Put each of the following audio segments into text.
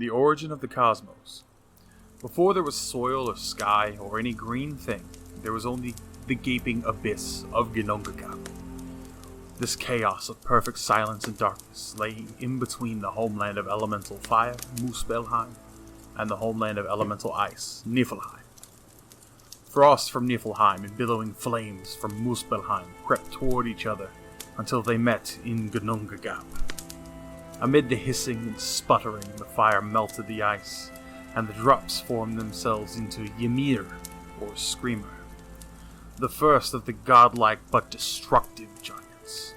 The origin of the cosmos. Before there was soil or sky or any green thing, there was only the gaping abyss of Ginnungagap. This chaos of perfect silence and darkness lay in between the homeland of elemental fire, Muspelheim, and the homeland of elemental ice, Niflheim. Frost from Niflheim and billowing flames from Muspelheim crept toward each other until they met in Ginnungagap. Amid the hissing and sputtering, the fire melted the ice, and the drops formed themselves into Ymir, or Screamer, the first of the godlike but destructive giants.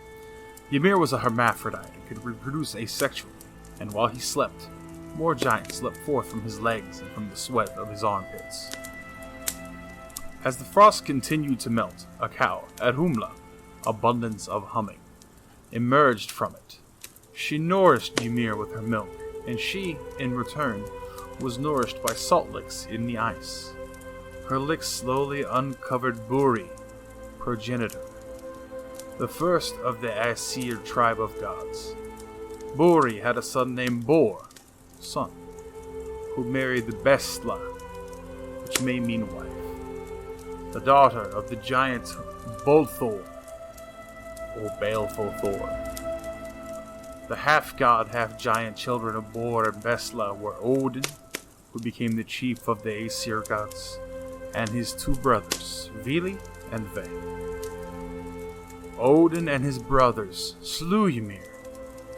Ymir was a hermaphrodite and could reproduce asexually, and while he slept, more giants leapt forth from his legs and from the sweat of his armpits. As the frost continued to melt, a cow, Erhumla, abundance of humming, emerged from it. She nourished Ymir with her milk, and she, in return, was nourished by salt licks in the ice. Her licks slowly uncovered Buri, progenitor, the first of the Aesir tribe of gods. Buri had a son named Bor, son, who married the Beasley, which may mean wife, the daughter of the giant Bolthor, or Baleful Thor. The half-god, half-giant children of Bor and Beasley were Odin, who became the chief of the Aesir gods, and his two brothers, Vili and Ve. Odin and his brothers slew Ymir,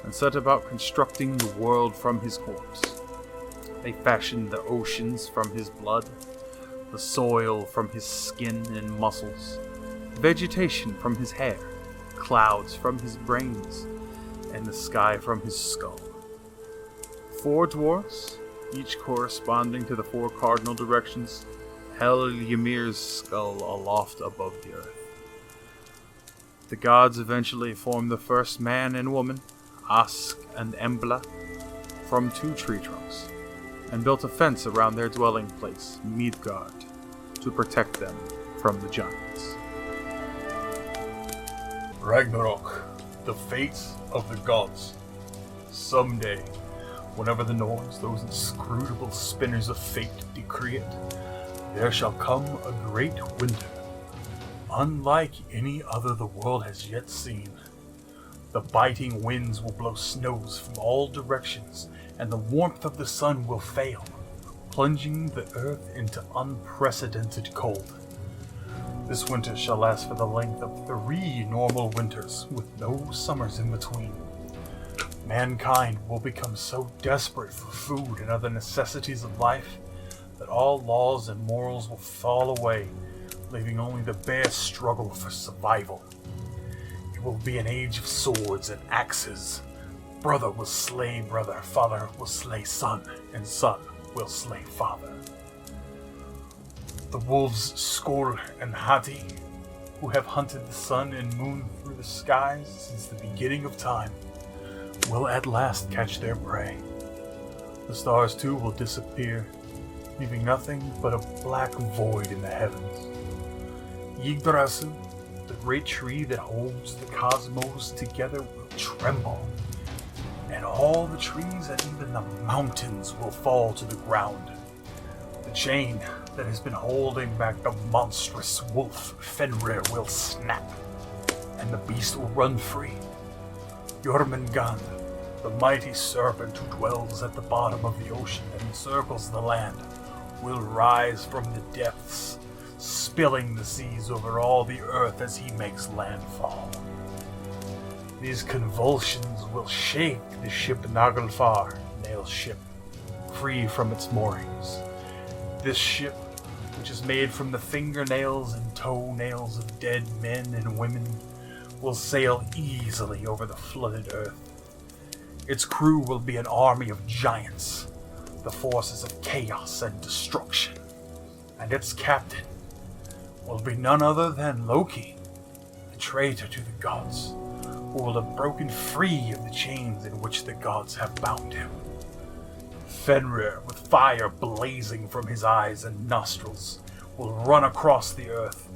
and set about constructing the world from his corpse. They fashioned the oceans from his blood, the soil from his skin and muscles, vegetation from his hair, clouds from his brains, and the sky from his skull. 4 dwarfs, each corresponding to the 4 cardinal directions, held Ymir's skull aloft above the earth. The gods eventually formed the first man and woman, Ask and Embla, from 2 tree trunks, and built a fence around their dwelling place, Midgard, to protect them from the giants. Ragnarok, the fate of the gods. Someday, whenever the Norns, those inscrutable spinners of fate, decree it, there shall come a great winter, unlike any other the world has yet seen. The biting winds will blow snows from all directions, and the warmth of the sun will fail, plunging the earth into unprecedented cold. This winter shall last for the length of 3 normal winters, with no summers in between. Mankind will become so desperate for food and other necessities of life that all laws and morals will fall away, leaving only the bare struggle for survival. It will be an age of swords and axes. Brother will slay brother, father will slay son, and son will slay father. The wolves Skor and Hati, who have hunted the sun and moon through the skies since the beginning of time, will at last catch their prey. The stars too will disappear, leaving nothing but a black void in the heavens. Yggdrasil, the great tree that holds the cosmos together, will tremble, and all the trees and even the mountains will fall to the ground. The chain that has been holding back the monstrous wolf Fenrir will snap, and the beast will run free. Jormungand, the mighty serpent who dwells at the bottom of the ocean and encircles the land, will rise from the depths, spilling the seas over all the earth as he makes landfall. These convulsions will shake the ship Naglfar, Nail Ship, free from its moorings. This ship, which is made from the fingernails and toenails of dead men and women, will sail easily over the flooded earth. Its crew will be an army of giants, the forces of chaos and destruction, and its captain will be none other than Loki, the traitor to the gods, who will have broken free of the chains in which the gods have bound him. Fenrir, with fire blazing from his eyes and nostrils, will run across the earth,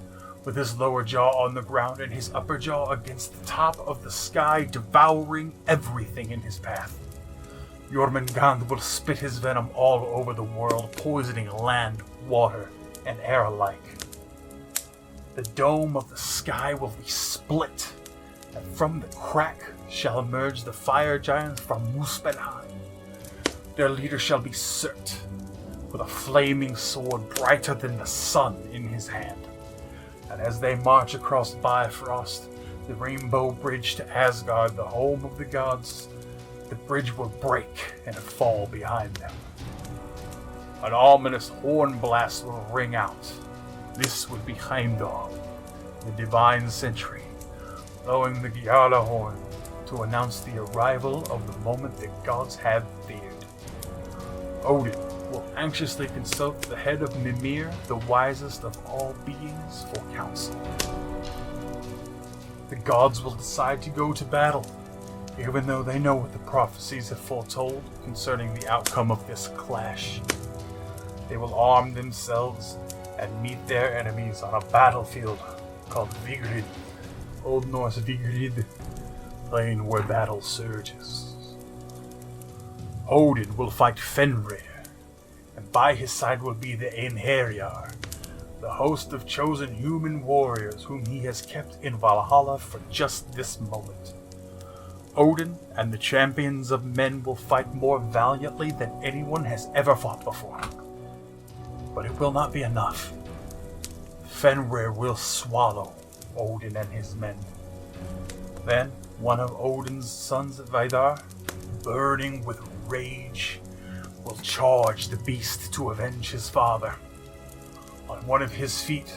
with his lower jaw on the ground and his upper jaw against the top of the sky, devouring everything in his path. Jormungand will spit his venom all over the world, poisoning land, water, and air alike. The dome of the sky will be split, and from the crack shall emerge the fire giants from Muspelheim. Their leader shall be Surt, with a flaming sword brighter than the sun in his hand. And as they march across Bifrost, the rainbow bridge to Asgard, the home of the gods, the bridge will break and fall behind them. An ominous horn blast will ring out. This would be Heimdall, the divine sentry, blowing the Gjala horn to announce the arrival of the moment the gods have feared. Odin will anxiously consult the head of Mimir, the wisest of all beings, for counsel. The gods will decide to go to battle, even though they know what the prophecies have foretold concerning the outcome of this clash. They will arm themselves and meet their enemies on a battlefield called Vigrid, Old Norse Vigrid, plain where battle surges. Odin will fight Fenrir, and by his side will be the Einherjar, the host of chosen human warriors whom he has kept in Valhalla for just this moment. Odin and the champions of men will fight more valiantly than anyone has ever fought before. But it will not be enough. Fenrir will swallow Odin and his men. Then one of Odin's sons, Vidar, burning with rage, will charge the beast to avenge his father. On one of his feet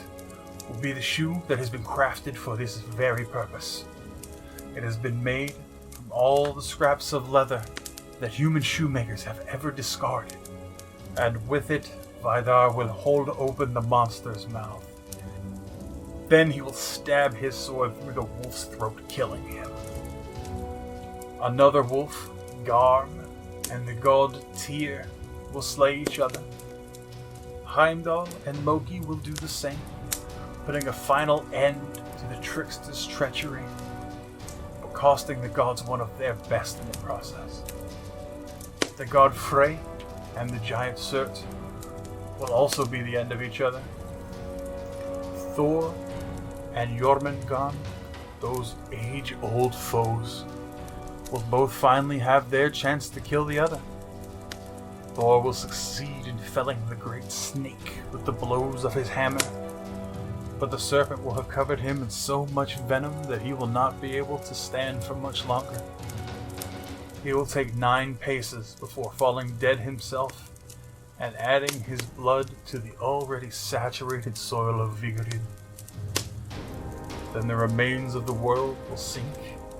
will be the shoe that has been crafted for this very purpose. It has been made from all the scraps of leather that human shoemakers have ever discarded, and with it Vidar will hold open the monster's mouth. Then he will stab his sword through the wolf's throat, killing him. Another wolf, Garm, and the god Tyr will slay each other. Heimdall and Loki will do the same, putting a final end to the trickster's treachery, but costing the gods one of their best in the process. The god Frey and the giant Surt will also be the end of each other. Thor and Jormungand, those age-old foes, will both finally have their chance to kill the other. Thor will succeed in felling the great snake with the blows of his hammer, but the serpent will have covered him in so much venom that he will not be able to stand for much longer. He will take 9 paces before falling dead himself and adding his blood to the already saturated soil of Vigrid. Then the remains of the world will sink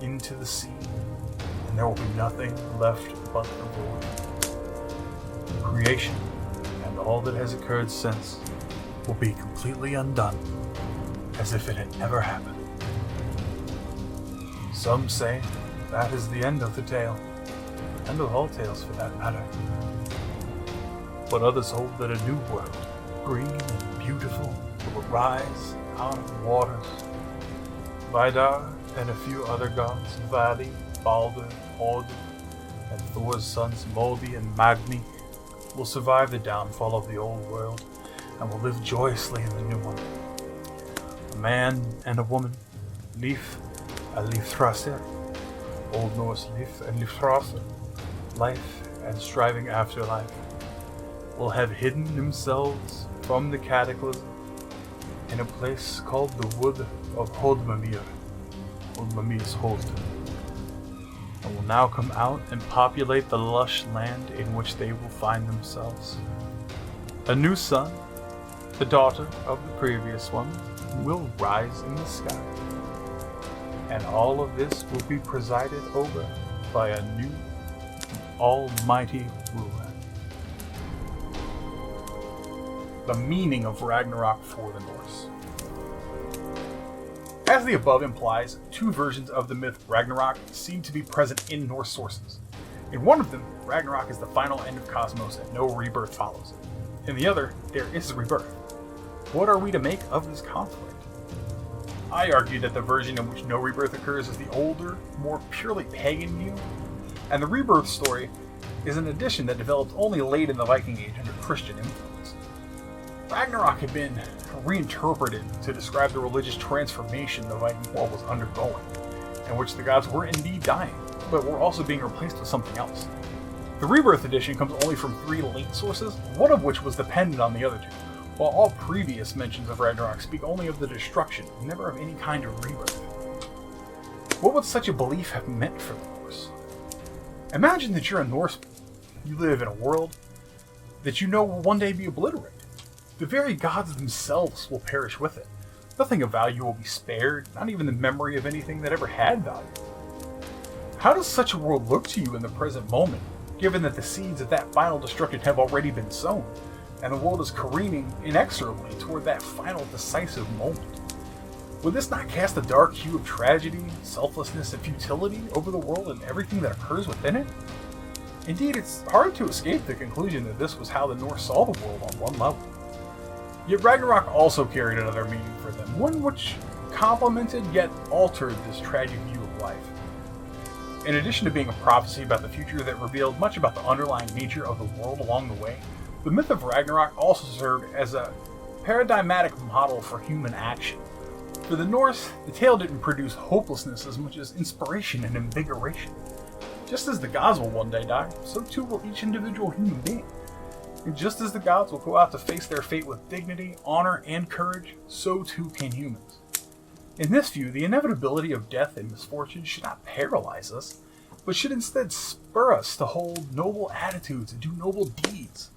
into the sea, and there will be nothing left but the void. Creation, and all that has occurred since, will be completely undone, as if it had never happened. Some say that is the end of the tale, and of all tales for that matter. But others hold that a new world, green and beautiful, will arise out of the waters. Vidar and a few other gods, Vali, Balder, Odin, and Thor's sons Moldi and Magni, will survive the downfall of the old world and will live joyously in the new one. A man and a woman, Lif and Lifthraser, Old Norse Lif and Lifthraser, life and striving after life, will have hidden themselves from the cataclysm in a place called the Wood of Hodmamir, Hodmamir's Hold, and will now come out and populate the lush land in which they will find themselves. A new sun, the daughter of the previous one, will rise in the sky, and all of this will be presided over by a new, almighty ruler. The meaning of Ragnarok for the Norse. As the above implies, 2 versions of the myth Ragnarok seem to be present in Norse sources. In one of them, Ragnarok is the final end of cosmos and no rebirth follows it. In the other, there is rebirth. What are we to make of this conflict? I argue that the version in which no rebirth occurs is the older, more purely pagan view, and the rebirth story is an addition that developed only late in the Viking Age under Christian influence. Ragnarok had been reinterpreted to describe the religious transformation the Viking world was undergoing, in which the gods were indeed dying, but were also being replaced with something else. The Rebirth edition comes only from 3 late sources, one of which was dependent on the other 2, while all previous mentions of Ragnarok speak only of the destruction, never of any kind of rebirth. What would such a belief have meant for the Norse? Imagine that you're a Norseman. You live in a world that you know will one day be obliterated. The very gods themselves will perish with it. Nothing of value will be spared, not even the memory of anything that ever had value. How does such a world look to you in the present moment, given that the seeds of that final destruction have already been sown, and the world is careening inexorably toward that final decisive moment? Would this not cast a dark hue of tragedy, selflessness, and futility over the world and everything that occurs within it? Indeed, it's hard to escape the conclusion that this was how the Norse saw the world on one level. Yet Ragnarok also carried another meaning for them, one which complemented yet altered this tragic view of life. In addition to being a prophecy about the future that revealed much about the underlying nature of the world along the way, the myth of Ragnarok also served as a paradigmatic model for human action. For the Norse, the tale didn't produce hopelessness as much as inspiration and invigoration. Just as the gods will one day die, so too will each individual human being. And just as the gods will go out to face their fate with dignity, honor, and courage, so too can humans. In this view, the inevitability of death and misfortune should not paralyze us, but should instead spur us to hold noble attitudes and do noble deeds,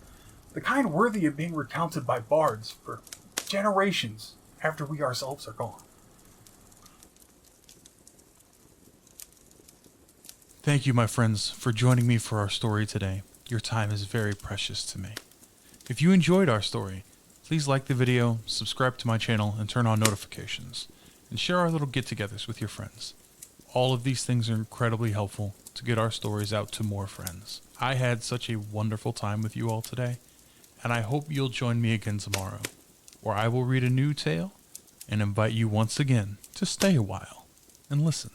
the kind worthy of being recounted by bards for generations after we ourselves are gone. Thank you, my friends, for joining me for our story today. Your time is very precious to me. If you enjoyed our story, please like the video, subscribe to my channel, and turn on notifications, and share our little get-togethers with your friends. All of these things are incredibly helpful to get our stories out to more friends. I had such a wonderful time with you all today, and I hope you'll join me again tomorrow, where I will read a new tale and invite you once again to stay a while and listen.